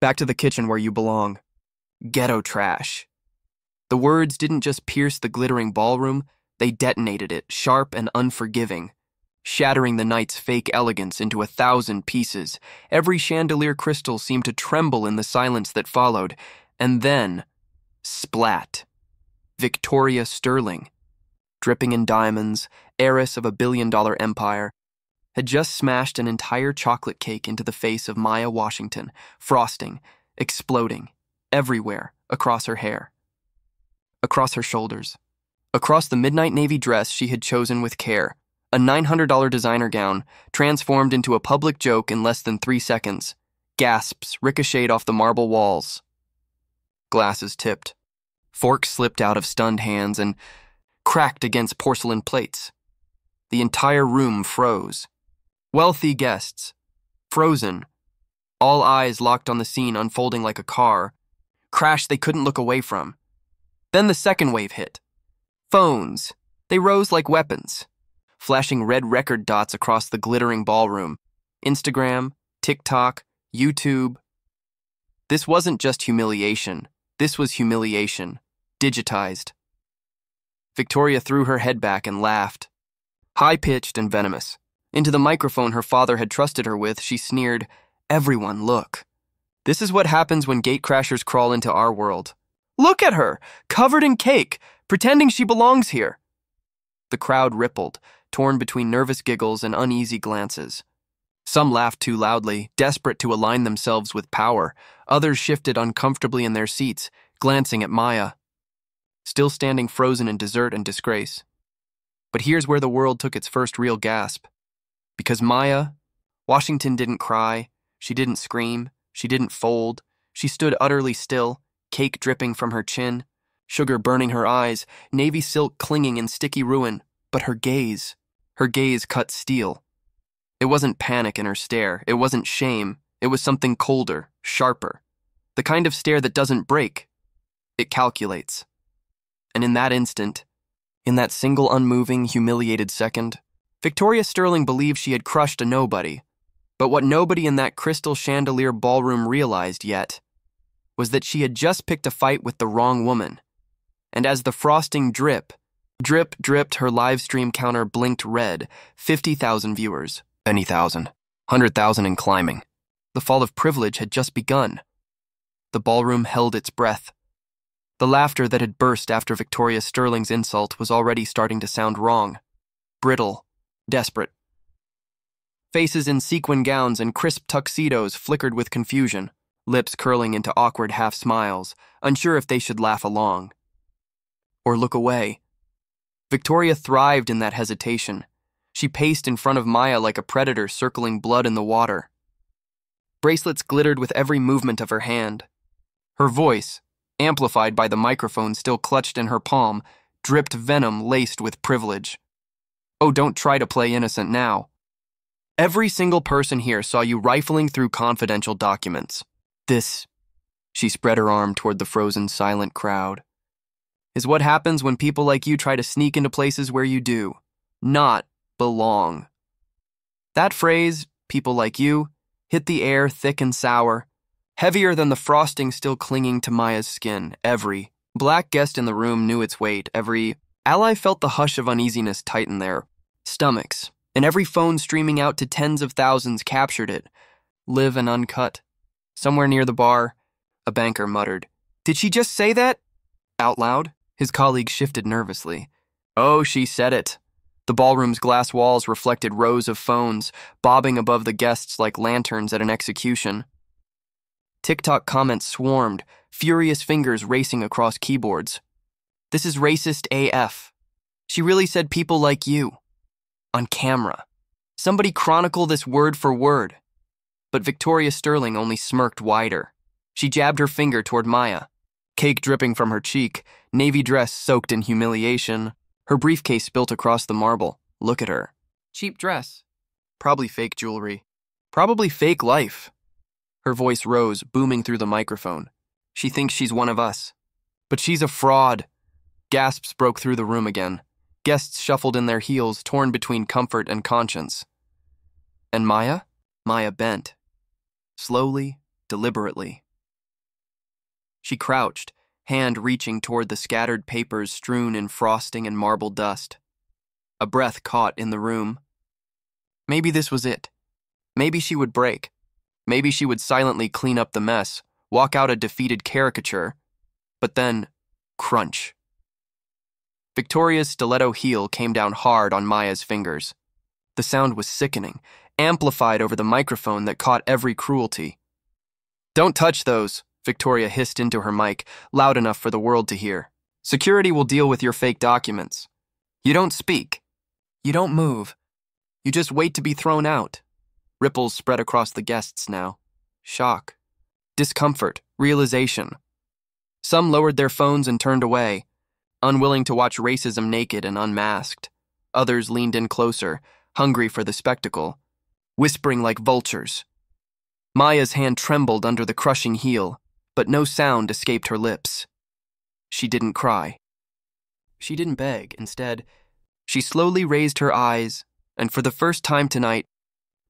Back to the kitchen where you belong. Ghetto trash. The words didn't just pierce the glittering ballroom, they detonated it, sharp and unforgiving, shattering the night's fake elegance into 1,000 pieces. Every chandelier crystal seemed to tremble in the silence that followed. And then, splat. Victoria Sterling, dripping in diamonds, heiress of a billion-dollar empire, had just smashed an entire chocolate cake into the face of Maya Washington, frosting, exploding, everywhere, across her hair, across her shoulders, across the midnight navy dress she had chosen with care, a $900 designer gown transformed into a public joke in less than 3 seconds. Gasps ricocheted off the marble walls. Glasses tipped. Forks slipped out of stunned hands and cracked against porcelain plates. The entire room froze. Wealthy guests, frozen, all eyes locked on the scene unfolding like a car crash they couldn't look away from. Then the second wave hit. Phones, they rose like weapons, flashing red record dots across the glittering ballroom. Instagram, TikTok, YouTube. This wasn't just humiliation. This was humiliation, digitized. Victoria threw her head back and laughed, high-pitched and venomous. Into the microphone her father had trusted her with, she sneered, "Everyone, look. This is what happens when gatecrashers crawl into our world. Look at her, covered in cake, pretending she belongs here." The crowd rippled, torn between nervous giggles and uneasy glances. Some laughed too loudly, desperate to align themselves with power. Others shifted uncomfortably in their seats, glancing at Maya, still standing frozen in desert and disgrace. But here's where the world took its first real gasp. Because Maya Washington didn't cry, she didn't scream, she didn't fold. She stood utterly still, cake dripping from her chin, sugar burning her eyes, navy silk clinging in sticky ruin. But her gaze cut steel. It wasn't panic in her stare, it wasn't shame, it was something colder, sharper. The kind of stare that doesn't break, it calculates. And in that instant, in that single unmoving, humiliated second, Victoria Sterling believed she had crushed a nobody. But what nobody in that crystal chandelier ballroom realized yet was that she had just picked a fight with the wrong woman. And as the frosting dripped, her live stream counter blinked red. 50,000 viewers, any thousand, 100,000 and climbing. The fall of privilege had just begun. The ballroom held its breath. The laughter that had burst after Victoria Sterling's insult was already starting to sound wrong, brittle, desperate. Faces in sequin gowns and crisp tuxedos flickered with confusion, lips curling into awkward half-smiles, unsure if they should laugh along or look away. Victoria thrived in that hesitation. She paced in front of Maya like a predator circling blood in the water. Bracelets glittered with every movement of her hand. Her voice, amplified by the microphone still clutched in her palm, dripped venom laced with privilege. Oh, don't try to play innocent now. Every single person here saw you rifling through confidential documents. This, she spread her arm toward the frozen, silent crowd, is what happens when people like you try to sneak into places where you do not belong. That phrase, people like you, hit the air thick and sour, heavier than the frosting still clinging to Maya's skin. Every black guest in the room knew its weight. Every ally felt the hush of uneasiness tighten their stomachs, and every phone streaming out to tens of thousands captured it, live and uncut. Somewhere near the bar, a banker muttered, "Did she just say that?" Out loud, his colleague shifted nervously. Oh, she said it. The ballroom's glass walls reflected rows of phones, bobbing above the guests like lanterns at an execution. TikTok comments swarmed, furious fingers racing across keyboards. "This is racist AF. She really said people like you. On camera. Somebody chronicle this word for word." But Victoria Sterling only smirked wider. She jabbed her finger toward Maya, cake dripping from her cheek, navy dress soaked in humiliation, her briefcase spilt across the marble. Look at her. Cheap dress. Probably fake jewelry. Probably fake life. Her voice rose, booming through the microphone. She thinks she's one of us. But she's a fraud. Gasps broke through the room again. Guests shuffled in their heels, torn between comfort and conscience. And Maya? Maya bent. Slowly, deliberately. She crouched, hand reaching toward the scattered papers strewn in frosting and marble dust. A breath caught in the room. Maybe this was it. Maybe she would break. Maybe she would silently clean up the mess, walk out a defeated caricature. But then, crunch. Victoria's stiletto heel came down hard on Maya's fingers. The sound was sickening, amplified over the microphone that caught every cruelty. "Don't touch those," Victoria hissed into her mic, loud enough for the world to hear. "Security will deal with your fake documents. You don't speak. You don't move. You just wait to be thrown out." Ripples spread across the guests now. Shock. Discomfort. Realization. Some lowered their phones and turned away, unwilling to watch racism naked and unmasked. Others leaned in closer, hungry for the spectacle, whispering like vultures. Maya's hand trembled under the crushing heel, but no sound escaped her lips. She didn't cry. She didn't beg. Instead, she slowly raised her eyes, and for the first time tonight,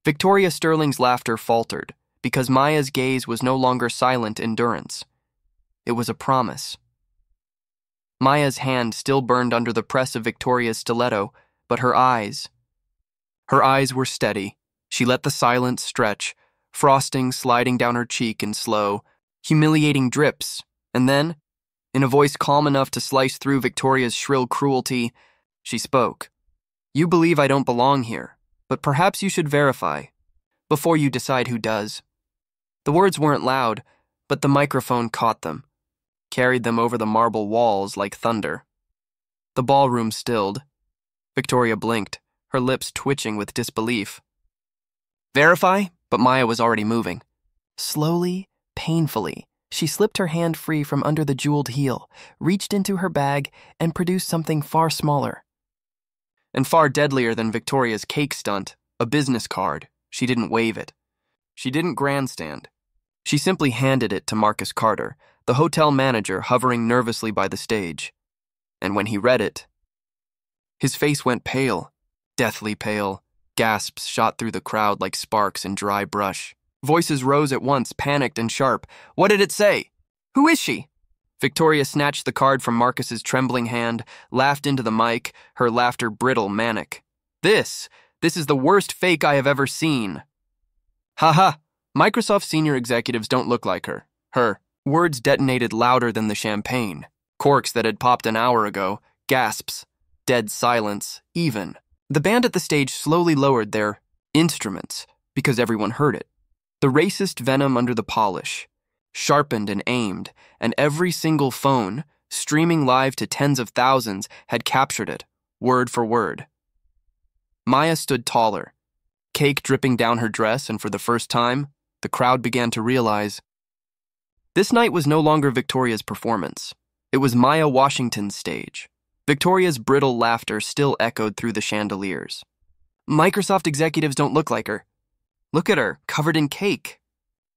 Victoria Sterling's laughter faltered because Maya's gaze was no longer silent endurance. It was a promise. Maya's hand still burned under the press of Victoria's stiletto, but her eyes were steady. She let the silence stretch, frosting sliding down her cheek in slow, humiliating drips, and then, in a voice calm enough to slice through Victoria's shrill cruelty, she spoke. "You believe I don't belong here, but perhaps you should verify, before you decide who does." The words weren't loud, but the microphone caught them, carried them over the marble walls like thunder. The ballroom stilled. Victoria blinked, her lips twitching with disbelief. "Verify?" But Maya was already moving. Slowly, painfully, she slipped her hand free from under the jeweled heel, reached into her bag, and produced something far smaller. And far deadlier than Victoria's cake stunt, a business card. She didn't wave it. She didn't grandstand. She simply handed it to Marcus Carter, the hotel manager hovering nervously by the stage. And when he read it, his face went pale, deathly pale. Gasps shot through the crowd like sparks in dry brush. Voices rose at once, panicked and sharp. "What did it say? Who is she?" Victoria snatched the card from Marcus's trembling hand, laughed into the mic, her laughter brittle, manic. This is the worst fake I have ever seen." "Ha. Microsoft senior executives don't look like her. Her words detonated louder than the champagne. Corks that had popped an hour ago, gasps, dead silence, even. The band at the stage slowly lowered their instruments because everyone heard it. The racist venom under the polish, sharpened and aimed, and every single phone, streaming live to tens of thousands, had captured it, word for word. Maya stood taller, cake dripping down her dress, and for the first time, the crowd began to realize this night was no longer Victoria's performance. It was Maya Washington's stage. Victoria's brittle laughter still echoed through the chandeliers. "Microsoft executives don't look like her. Look at her, covered in cake."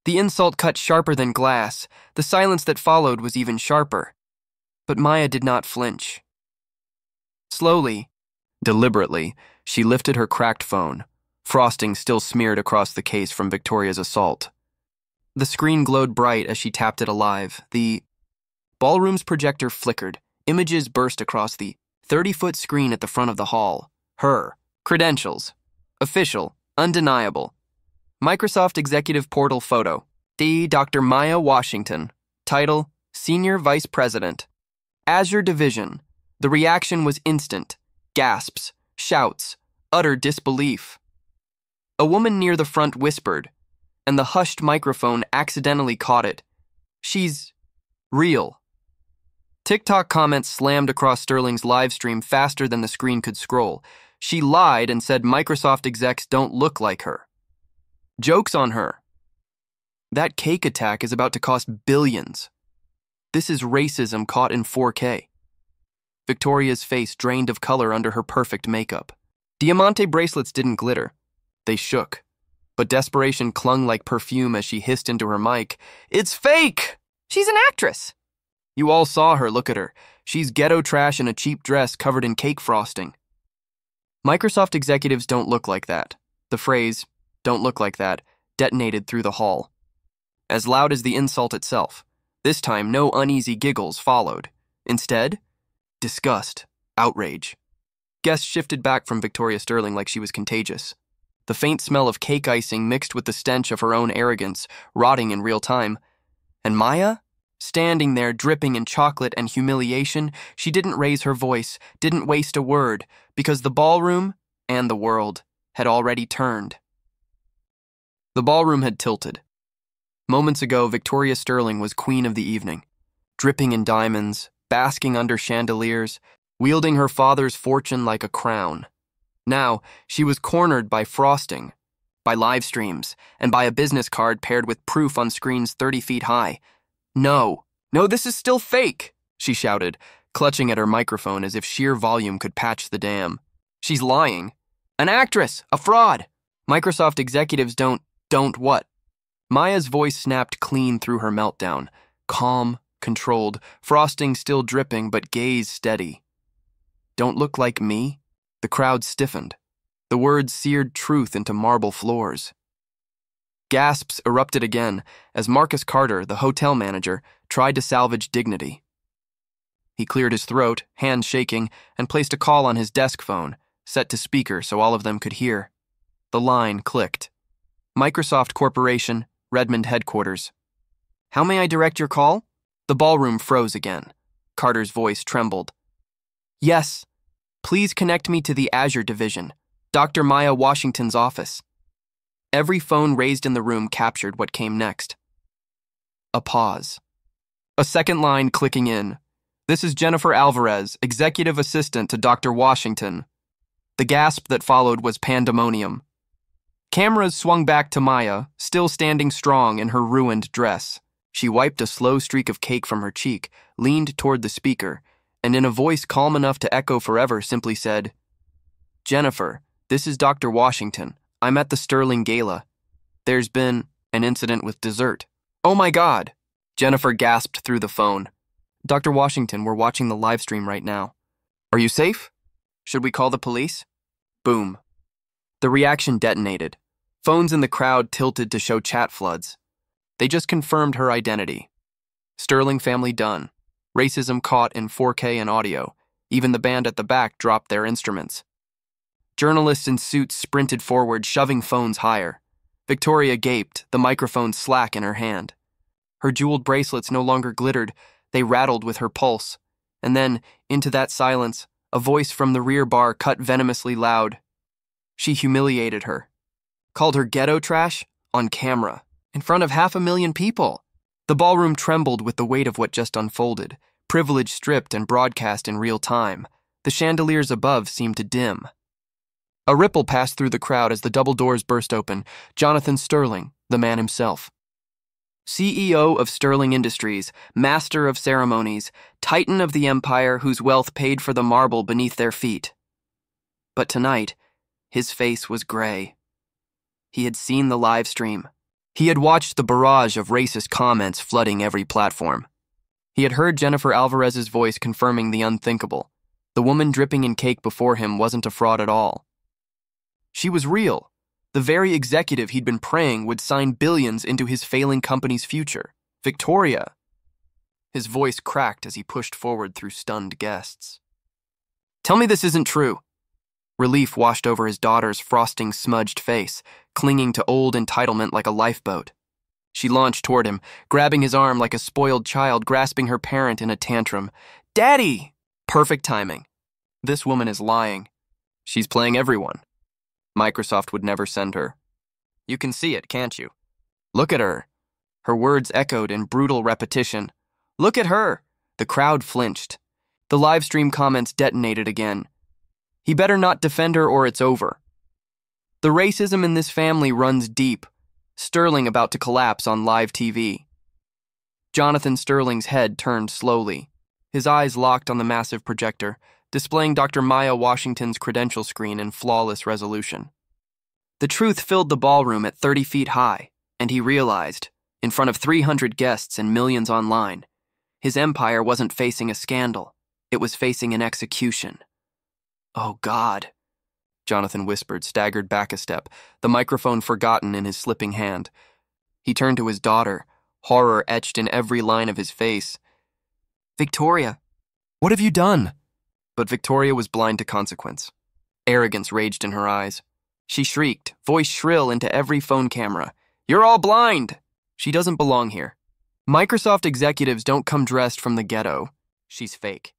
The insult cut sharper than glass. The silence that followed was even sharper. But Maya did not flinch. Slowly, deliberately, she lifted her cracked phone, frosting still smeared across the case from Victoria's assault. The screen glowed bright as she tapped it alive. The ballroom's projector flickered. Images burst across the 30-foot screen at the front of the hall. Her credentials. Official. Undeniable. Microsoft Executive Portal photo. Dr. Maya Washington. Title, Senior Vice President. Azure Division. The reaction was instant. Gasps, shouts, utter disbelief. A woman near the front whispered, and the hushed microphone accidentally caught it. "She's real." TikTok comments slammed across Sterling's livestream faster than the screen could scroll. She lied and said Microsoft execs don't look like her. Joke's on her. That cake attack is about to cost billions. This is racism caught in 4K. Victoria's face drained of color under her perfect makeup. Diamante bracelets didn't glitter. They shook. But desperation clung like perfume as she hissed into her mic, "It's fake! She's an actress!" You all saw her, look at her. She's ghetto trash in a cheap dress covered in cake frosting. Microsoft executives don't look like that. The phrase, "don't look like that," detonated through the hall. As loud as the insult itself, This time, no uneasy giggles followed. Instead, disgust, outrage. Guests shifted back from Victoria Sterling like she was contagious. The faint smell of cake icing mixed with the stench of her own arrogance, rotting in real time. And Maya? Standing there, dripping in chocolate and humiliation, she didn't raise her voice, didn't waste a word, because the ballroom, and the world, had already turned. The ballroom had tilted. Moments ago, Victoria Sterling was queen of the evening, dripping in diamonds, basking under chandeliers, wielding her father's fortune like a crown. Now, she was cornered by frosting, by live streams, and by a business card paired with proof on screens 30 feet high. No, this is still fake, she shouted, clutching at her microphone as if sheer volume could patch the dam. She's lying. An actress, a fraud. Microsoft executives don't what? Maya's voice snapped clean through her meltdown, calm, controlled, frosting still dripping but gaze steady. Don't look like me? The crowd stiffened. The words seared truth into marble floors. Gasps erupted again as Marcus Carter, the hotel manager, tried to salvage dignity. He cleared his throat, hands shaking, and placed a call on his desk phone, set to speaker so all of them could hear. The line clicked. Microsoft Corporation, Redmond headquarters. How may I direct your call? The ballroom froze again. Carter's voice trembled. Yes. Please connect me to the Azure division, Dr. Maya Washington's office. Every phone raised in the room captured what came next. A pause. A second line clicking in. This is Jennifer Alvarez, executive assistant to Dr. Washington. The gasp that followed was pandemonium. Cameras swung back to Maya, still standing strong in her ruined dress. She wiped a slow streak of cake from her cheek, leaned toward the speaker, and in a voice calm enough to echo forever simply said, Jennifer, this is Dr. Washington. I'm at the Sterling Gala. There's been an incident with dessert. Oh my God! Jennifer gasped through the phone. Dr. Washington, we're watching the live stream right now. Are you safe? Should we call the police? Boom. The reaction detonated. Phones in the crowd tilted to show chat floods. They just confirmed her identity. Sterling family done. Racism caught in 4K and audio. Even the band at the back dropped their instruments. Journalists in suits sprinted forward, shoving phones higher. Victoria gaped, the microphone slack in her hand. Her jeweled bracelets no longer glittered, they rattled with her pulse. And then, into that silence, a voice from the rear bar cut venomously loud. She humiliated her. Called her ghetto trash on camera, in front of 500,000 people. The ballroom trembled with the weight of what just unfolded, privilege stripped and broadcast in real time. The chandeliers above seemed to dim. A ripple passed through the crowd as the double doors burst open. Jonathan Sterling, the man himself. CEO of Sterling Industries, master of ceremonies, titan of the empire whose wealth paid for the marble beneath their feet. But tonight, his face was gray. He had seen the live stream. He had watched the barrage of racist comments flooding every platform. He had heard Jennifer Alvarez's voice confirming the unthinkable. The woman dripping in cake before him wasn't a fraud at all. She was real. The very executive he'd been praying would sign billions into his failing company's future. Victoria. His voice cracked as he pushed forward through stunned guests. Tell me this isn't true. Relief washed over his daughter's frosting smudged face, clinging to old entitlement like a lifeboat. She launched toward him, grabbing his arm like a spoiled child grasping her parent in a tantrum. Daddy! Perfect timing. This woman is lying. She's playing everyone. Microsoft would never send her. You can see it, can't you? Look at her. Her words echoed in brutal repetition. Look at her. The crowd flinched. The live stream comments detonated again. He better not defend her or it's over. The racism in this family runs deep. Sterling about to collapse on live TV. Jonathan Sterling's head turned slowly. His eyes locked on the massive projector, displaying Dr. Maya Washington's credential screen in flawless resolution. The truth filled the ballroom at 30 feet high, and he realized, in front of 300 guests and millions online, his empire wasn't facing a scandal, it was facing an execution. Oh God, Jonathan whispered, staggered back a step, the microphone forgotten in his slipping hand. He turned to his daughter, horror etched in every line of his face. "Victoria, what have you done?" But Victoria was blind to consequence. Arrogance raged in her eyes. She shrieked, voice shrill into every phone camera. "You're all blind! She doesn't belong here. Microsoft executives don't come dressed from the ghetto. She's fake.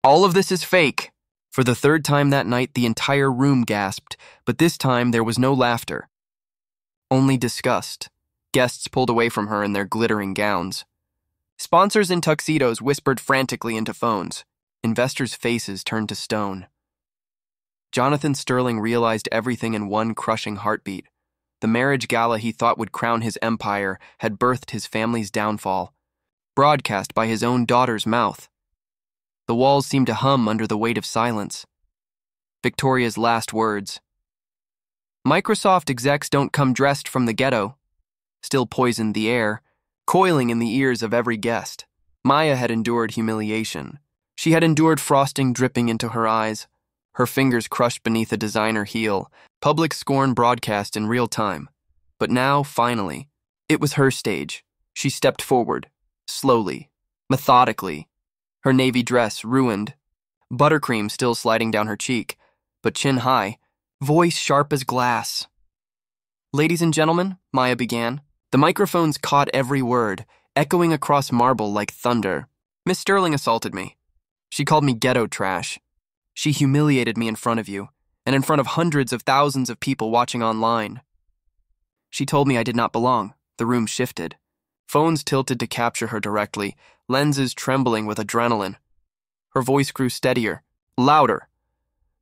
All of this is fake." For the third time that night, the entire room gasped, but this time there was no laughter. Only disgust. Guests pulled away from her in their glittering gowns. Sponsors in tuxedos whispered frantically into phones. Investors' faces turned to stone. Jonathan Sterling realized everything in one crushing heartbeat. The marriage gala he thought would crown his empire had birthed his family's downfall, broadcast by his own daughter's mouth. The walls seemed to hum under the weight of silence. Victoria's last words. "Microsoft execs don't come dressed from the ghetto," still poisoned the air, coiling in the ears of every guest. Maya had endured humiliation. She had endured frosting dripping into her eyes, her fingers crushed beneath a designer heel, public scorn broadcast in real time. But now, finally, it was her stage. She stepped forward, slowly, methodically, her navy dress ruined, buttercream still sliding down her cheek, but chin high, voice sharp as glass. "Ladies and gentlemen," Maya began. The microphones caught every word, echoing across marble like thunder. "Miss Sterling assaulted me. She called me ghetto trash. She humiliated me in front of you, and in front of hundreds of thousands of people watching online. She told me I did not belong." The room shifted. Phones tilted to capture her directly, lenses trembling with adrenaline. Her voice grew steadier, louder.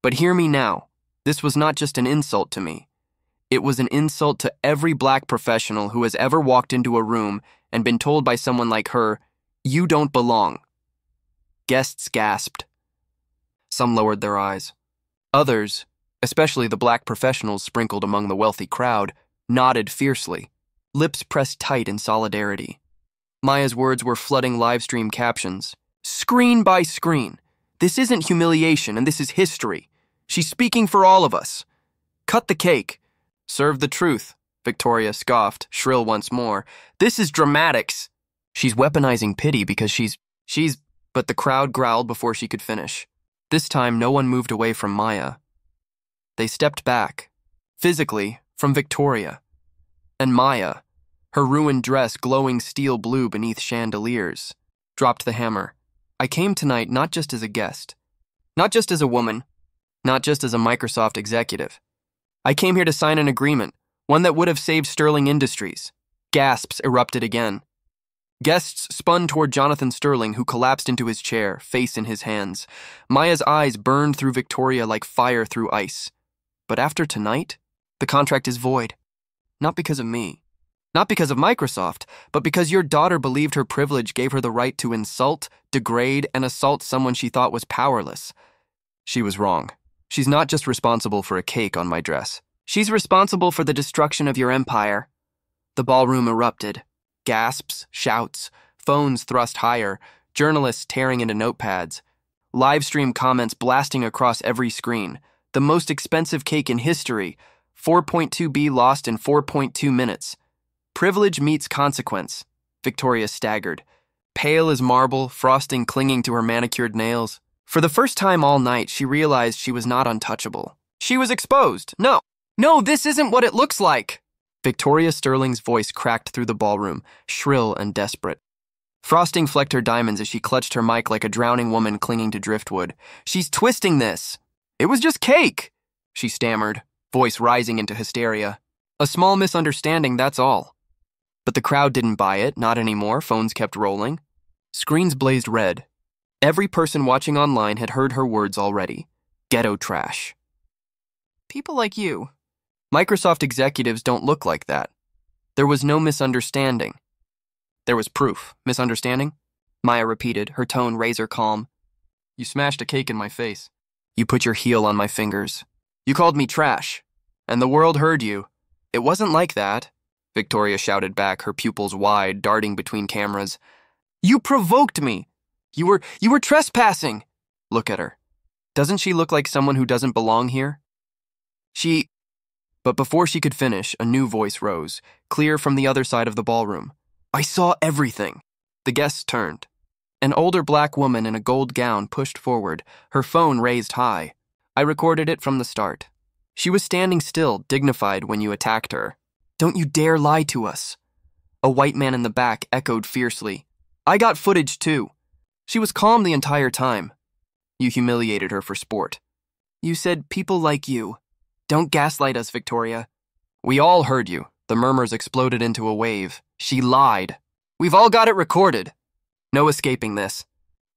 "But hear me now. This was not just an insult to me. It was an insult to every black professional who has ever walked into a room and been told by someone like her, 'You don't belong.'" Guests gasped. Some lowered their eyes. Others, especially the black professionals sprinkled among the wealthy crowd, nodded fiercely, lips pressed tight in solidarity. Maya's words were flooding Livestream captions. "Screen by screen. This isn't humiliation, and this is history. She's speaking for all of us. Cut the cake. Serve the truth," Victoria scoffed, shrill once more. "This is dramatics." "She's weaponizing pity because she's... But the crowd growled before she could finish. This time, no one moved away from Maya. They stepped back, physically, from Victoria. And Maya, her ruined dress glowing steel blue beneath chandeliers, dropped the hammer. "I came tonight not just as a guest, not just as a woman, not just as a Microsoft executive. I came here to sign an agreement, one that would have saved Sterling Industries." Gasps erupted again. Guests spun toward Jonathan Sterling, who collapsed into his chair, face in his hands. Maya's eyes burned through Victoria like fire through ice. "But after tonight, the contract is void. Not because of me. Not because of Microsoft, but because your daughter believed her privilege gave her the right to insult, degrade, and assault someone she thought was powerless. She was wrong. She's not just responsible for a cake on my dress. She's responsible for the destruction of your empire." The ballroom erupted. Gasps, shouts, phones thrust higher, journalists tearing into notepads. Livestream comments blasting across every screen. "The most expensive cake in history. 4.2B lost in 4.2 minutes. Privilege meets consequence." Victoria staggered. Pale as marble, frosting clinging to her manicured nails. For the first time all night, she realized she was not untouchable. She was exposed. No, this isn't what it looks like." Victoria Sterling's voice cracked through the ballroom, shrill and desperate. Frosting flecked her diamonds as she clutched her mic like a drowning woman clinging to driftwood. "She's twisting this. It was just cake," she stammered, voice rising into hysteria. "A small misunderstanding, that's all." But the crowd didn't buy it, not anymore. Phones kept rolling. Screens blazed red. Every person watching online had heard her words already. Ghetto trash. "People like you. Microsoft executives don't look like that." There was no misunderstanding. There was proof. "Misunderstanding?" Maya repeated, her tone razor calm. "You smashed a cake in my face. You put your heel on my fingers. You called me trash. And the world heard you." "It wasn't like that," Victoria shouted back, her pupils wide, darting between cameras. "You provoked me. You were trespassing." Look at her. Doesn't she look like someone who doesn't belong here? But before she could finish, a new voice rose, clear from the other side of the ballroom. I saw everything. The guests turned. An older black woman in a gold gown pushed forward, her phone raised high. I recorded it from the start. She was standing still, dignified when you attacked her. Don't you dare lie to us. A white man in the back echoed fiercely. I got footage too. She was calm the entire time. You humiliated her for sport. You said people like you. Don't gaslight us, Victoria. We all heard you. The murmurs exploded into a wave. She lied. We've all got it recorded. No escaping this.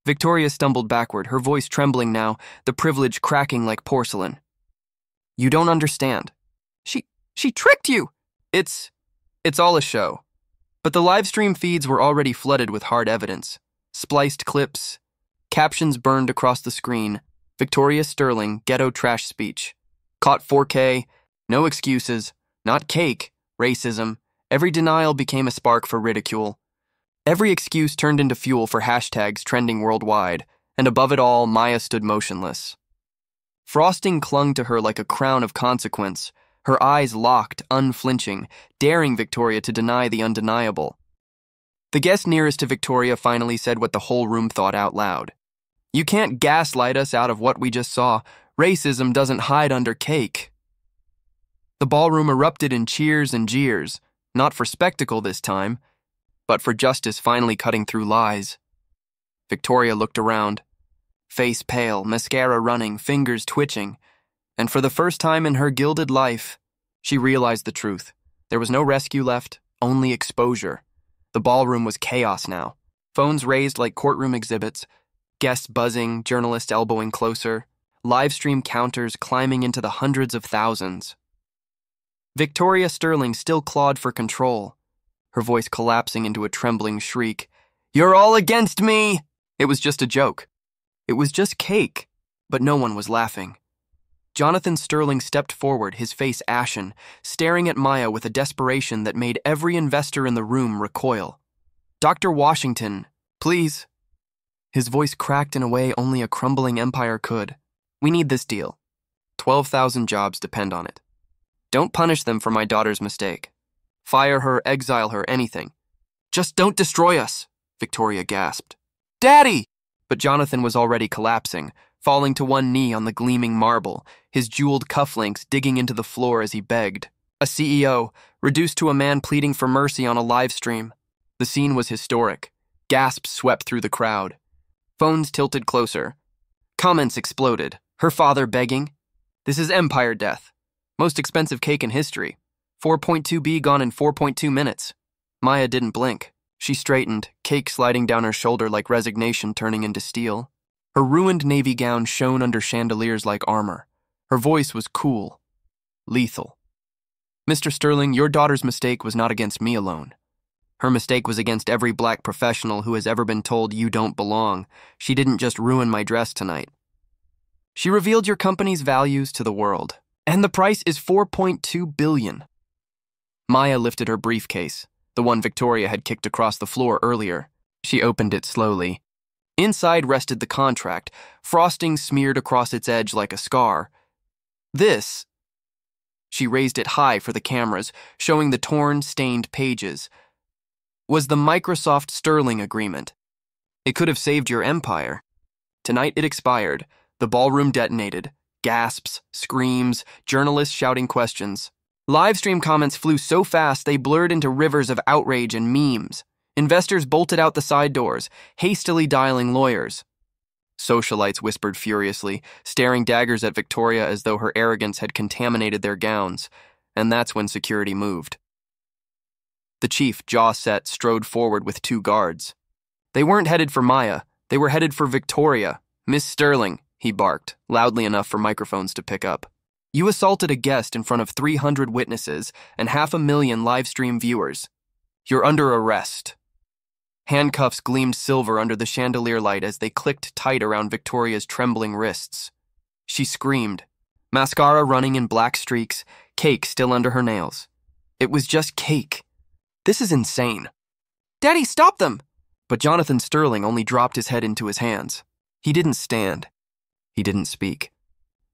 Victoria stumbled backward, her voice trembling now, the privilege cracking like porcelain. You don't understand. She tricked you. It's all a show. But the livestream feeds were already flooded with hard evidence. Spliced clips, captions burned across the screen, Victoria Sterling, ghetto trash speech. Caught 4K, no excuses, not cake, racism. Every denial became a spark for ridicule. Every excuse turned into fuel for hashtags trending worldwide, and above it all, Maya stood motionless. Frosting clung to her like a crown of consequence, her eyes locked, unflinching, daring Victoria to deny the undeniable. The guest nearest to Victoria finally said what the whole room thought out loud. You can't gaslight us out of what we just saw. Racism doesn't hide under cake. The ballroom erupted in cheers and jeers, not for spectacle this time, but for justice finally cutting through lies. Victoria looked around, face pale, mascara running, fingers twitching, and for the first time in her gilded life, she realized the truth. There was no rescue left, only exposure. The ballroom was chaos now. Phones raised like courtroom exhibits, guests buzzing, journalists elbowing closer, live stream counters climbing into the hundreds of thousands. Victoria Sterling still clawed for control, her voice collapsing into a trembling shriek. You're all against me! It was just a joke. It was just cake, but no one was laughing. Jonathan Sterling stepped forward, his face ashen, staring at Maya with a desperation that made every investor in the room recoil. Dr. Washington, please. His voice cracked in a way only a crumbling empire could. We need this deal. 12,000 jobs depend on it. Don't punish them for my daughter's mistake. Fire her, exile her, anything. Just don't destroy us, Victoria gasped. Daddy! But Jonathan was already collapsing, falling to one knee on the gleaming marble, his jeweled cufflinks digging into the floor as he begged. A CEO, reduced to a man pleading for mercy on a live stream. The scene was historic. Gasps swept through the crowd. Phones tilted closer. Comments exploded. Her father begging. This is empire death. Most expensive cake in history. 4.2B gone in 4.2 minutes. Maya didn't blink. She straightened, cake sliding down her shoulder like resignation turning into steel. Her ruined navy gown shone under chandeliers like armor. Her voice was cool, lethal. Mr. Sterling, your daughter's mistake was not against me alone. Her mistake was against every black professional who has ever been told you don't belong. She didn't just ruin my dress tonight. She revealed your company's values to the world. And the price is $4.2 billion. Maya lifted her briefcase, the one Victoria had kicked across the floor earlier. She opened it slowly. Inside rested the contract, frosting smeared across its edge like a scar. This, she raised it high for the cameras, showing the torn, stained pages, was the Microsoft Sterling agreement. It could have saved your empire. Tonight it expired. The ballroom detonated. Gasps, screams, journalists shouting questions. Livestream comments flew so fast they blurred into rivers of outrage and memes. Investors bolted out the side doors, hastily dialing lawyers. Socialites whispered furiously, staring daggers at Victoria as though her arrogance had contaminated their gowns, and that's when security moved. The chief, jaw set, strode forward with 2 guards. They weren't headed for Maya, they were headed for Victoria. Miss Sterling, he barked, loudly enough for microphones to pick up. You assaulted a guest in front of 300 witnesses and 500,000 live-stream viewers. You're under arrest. Handcuffs gleamed silver under the chandelier light as they clicked tight around Victoria's trembling wrists. She screamed, mascara running in black streaks, cake still under her nails. It was just cake. This is insane. Daddy, stop them! But Jonathan Sterling only dropped his head into his hands. He didn't stand. He didn't speak.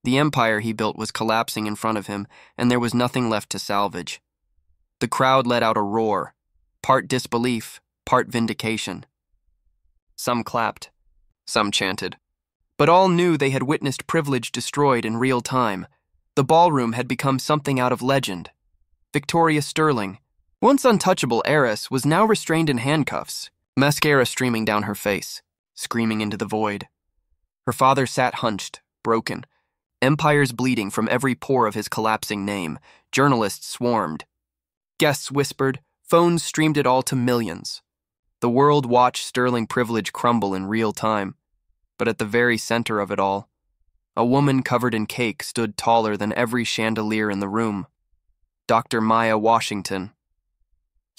The empire he built was collapsing in front of him, and there was nothing left to salvage. The crowd let out a roar. part disbelief, part vindication. Some clapped, some chanted. But all knew they had witnessed privilege destroyed in real time. The ballroom had become something out of legend. Victoria Sterling, once untouchable heiress, was now restrained in handcuffs, mascara streaming down her face, screaming into the void. Her father sat hunched, broken, empires bleeding from every pore of his collapsing name. Journalists swarmed. Guests whispered, phones streamed it all to millions. The world watched Sterling privilege crumble in real time. But at the very center of it all, a woman covered in cake stood taller than every chandelier in the room. Dr. Maya Washington.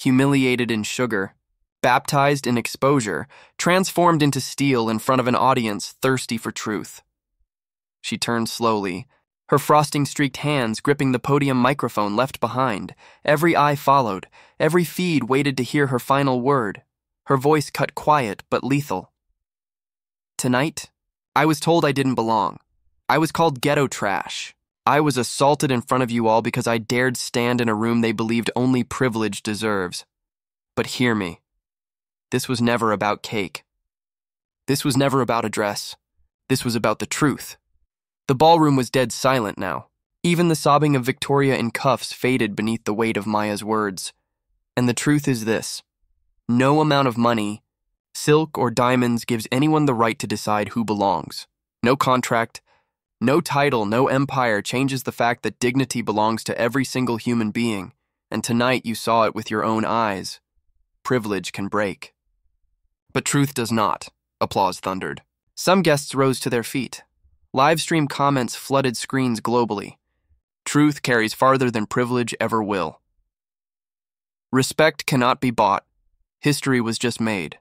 Humiliated in sugar, baptized in exposure, transformed into steel in front of an audience thirsty for truth. She turned slowly, her frosting-streaked hands gripping the podium microphone left behind. Every eye followed, every feed waited to hear her final word. Her voice cut quiet but lethal. Tonight, I was told I didn't belong. I was called ghetto trash. I was assaulted in front of you all because I dared stand in a room they believed only privilege deserves. But hear me. This was never about cake. This was never about a dress. This was about the truth. The ballroom was dead silent now. Even the sobbing of Victoria in cuffs faded beneath the weight of Maya's words. And the truth is this. No amount of money, silk or diamonds gives anyone the right to decide who belongs. No contract, no title, no empire changes the fact that dignity belongs to every single human being, and tonight you saw it with your own eyes. Privilege can break. But truth does not, applause thundered. Some guests rose to their feet. Livestream comments flooded screens globally. Truth carries farther than privilege ever will. Respect cannot be bought. History was just made.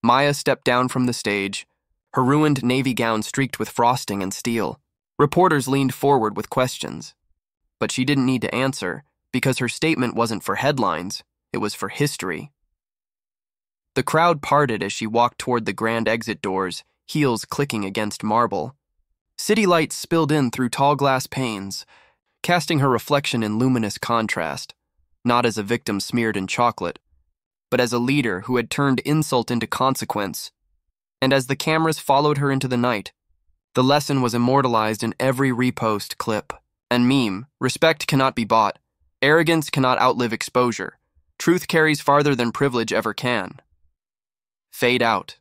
Maya stepped down from the stage, her ruined navy gown streaked with frosting and steel. Reporters leaned forward with questions. But she didn't need to answer, because her statement wasn't for headlines, it was for history. The crowd parted as she walked toward the grand exit doors, heels clicking against marble. City lights spilled in through tall glass panes, casting her reflection in luminous contrast, not as a victim smeared in chocolate, but as a leader who had turned insult into consequence. And as the cameras followed her into the night, the lesson was immortalized in every repost, clip, and meme. Respect cannot be bought. Arrogance cannot outlive exposure. Truth carries farther than privilege ever can. Fade out.